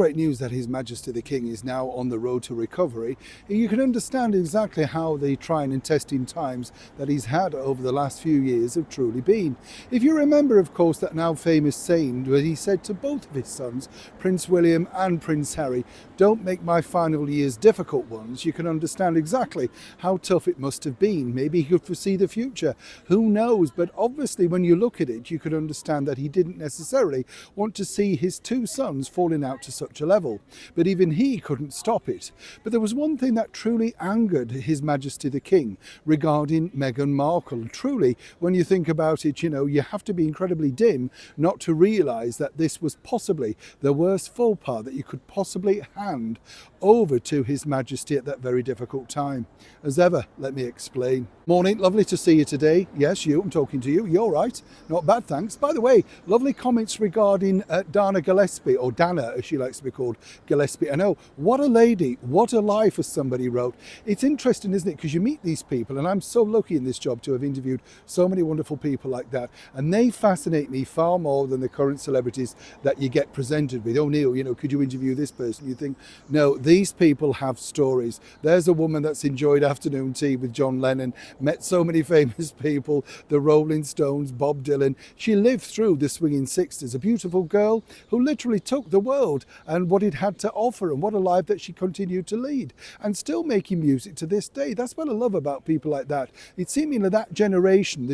great news that His Majesty the King is now on the road to recovery. You can understand exactly how the trying and testing times that he's had over the last few years have truly been. If you remember, of course, that now famous saying where he said to both of his sons, Prince William and Prince Harry, "Don't make my final years difficult ones," you can understand exactly how tough it must have been. Maybe he could foresee the future, who knows? But obviously when you look at it, you could understand that he didn't necessarily want to see his two sons falling out to such a level. But even he couldn't stop it. But there was one thing that truly angered His Majesty the King regarding Meghan Markle. Truly, when you think about it, you have to be incredibly dim not to realise that this was possibly the worst faux pas that you could possibly hand over to His Majesty at that very difficult time. As ever, let me explain. Morning, lovely to see you today. Yes, I'm talking to you. You're right. Not bad, thanks. By the way, lovely comments regarding Dana Gillespie, or Dana as she likes to be called, Gillespie. I know, what a lady, what a life, as somebody wrote. It's interesting, isn't it? Because you meet these people, and I'm so lucky in this job to have interviewed so many wonderful people like that, and they fascinate me far more than the current celebrities that you get presented with. Oh, Neil, could you interview this person? You think, no, these people have stories. There's a woman that's enjoyed afternoon tea with John Lennon, met so many famous people, the Rolling Stones, Bob Dylan. She lived through the swinging 60s, a beautiful girl who literally took the world and what it had to offer, and what a life that she continued to lead, and still making music to this day. That's what I love about people like that. It's seemingly that generation,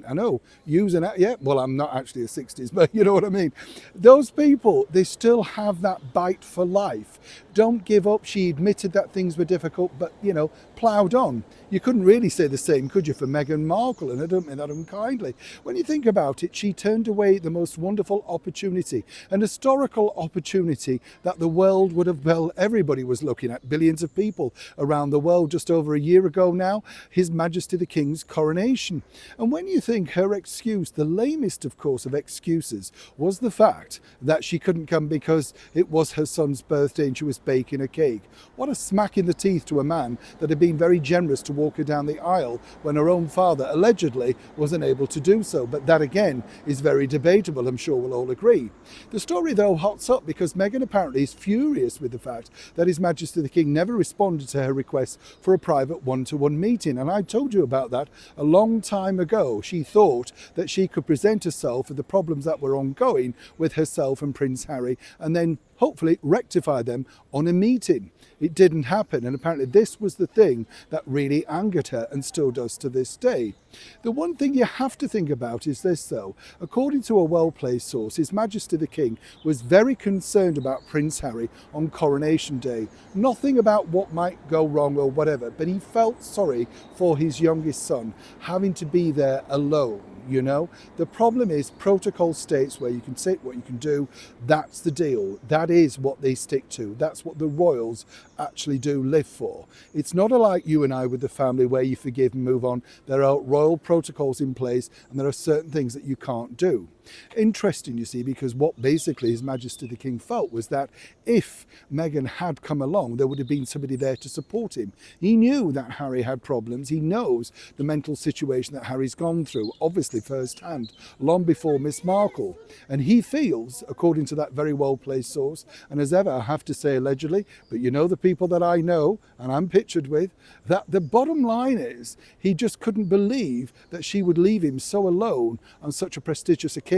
I know, well, I'm not actually a 60s, but you know what I mean. Those people, they still have that bite for life. Don't give up. She admitted that things were difficult, but, ploughed on. You couldn't really say the same, could you, for Meghan Markle? And I don't mean that unkindly. When you think about it, she turned away the most wonderful opportunity, an historical opportunity that the world would have, well, everybody was looking at, billions of people around the world just over a year ago now, His Majesty the King's coronation. And when you think her excuse, the lamest, of course, of excuses, was the fact that she couldn't come because it was her son's birthday and she was baking a cake. What a smack in the teeth to a man that had been very generous to walk her down the aisle when her own father allegedly wasn't able to do so. But that again is very debatable, I'm sure we'll all agree. The story though hots up because Meghan apparently is furious with the fact that His Majesty the King never responded to her request for a private one-to-one meeting. And I told you about that a long time ago. She thought that she could present herself with the problems that were ongoing with herself and Prince Harry, and then hopefully rectify them on a meeting. It didn't happen, and apparently this was the thing that really angered her and still does to this day. The one thing you have to think about is this though. According to a well-placed source, His Majesty the King was very concerned about Prince Harry on Coronation Day. Nothing about what might go wrong or whatever, but he felt sorry for his youngest son having to be there alone. The problem is protocol states where you can sit, what you can do. That's the deal. That is what they stick to. That's what the royals actually do live for. It's not like you and I with the family where you forgive and move on. There are royal protocols in place, and there are certain things that you can't do. Interesting, you see, because what basically His Majesty the King felt was that if Meghan had come along, there would have been somebody there to support him. He knew that Harry had problems. He knows the mental situation that Harry's gone through, obviously firsthand, long before Miss Markle. And he feels, according to that very well-placed source, and as ever, I have to say allegedly, but the people that I know and I'm pictured with, that the bottom line is he just couldn't believe that she would leave him so alone on such a prestigious occasion.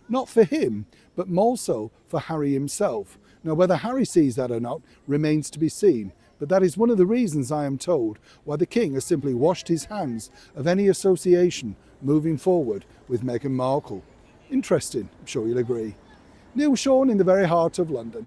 Not for him, but more so for Harry himself. Now, whether Harry sees that or not remains to be seen. But that is one of the reasons, I am told, why the King has simply washed his hands of any association moving forward with Meghan Markle. Interesting, I'm sure you'll agree. Neil Sean in the very heart of London.